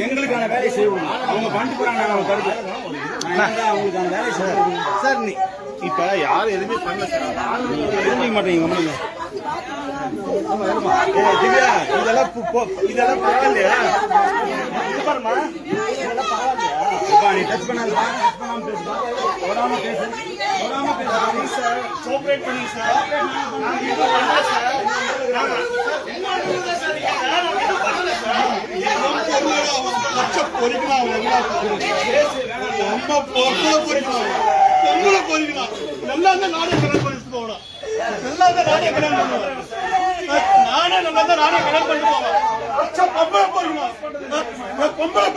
எங்களுக்கான வேலை செய்வோம். அவங்க பண்ணிட்டு போறாங்க, அவங்களுக்கான வேலை செய்வோம் சார். இப்ப யாரும் எதுவுமே பண்ணல சார். தெரிஞ்சுக்க மாட்டேங்க. திவ்யா, இதெல்லாம் பரவாயில்லையா? பாருமா, இதெல்லாம் பரவாயில்லையா? நீ டச் பண்ணாதா? தொடாம பேசு. சார் கோஆபரேட் பண்ணுங்க சார். நாங்க எதுவும் பண்ணல சார். பொம்பளை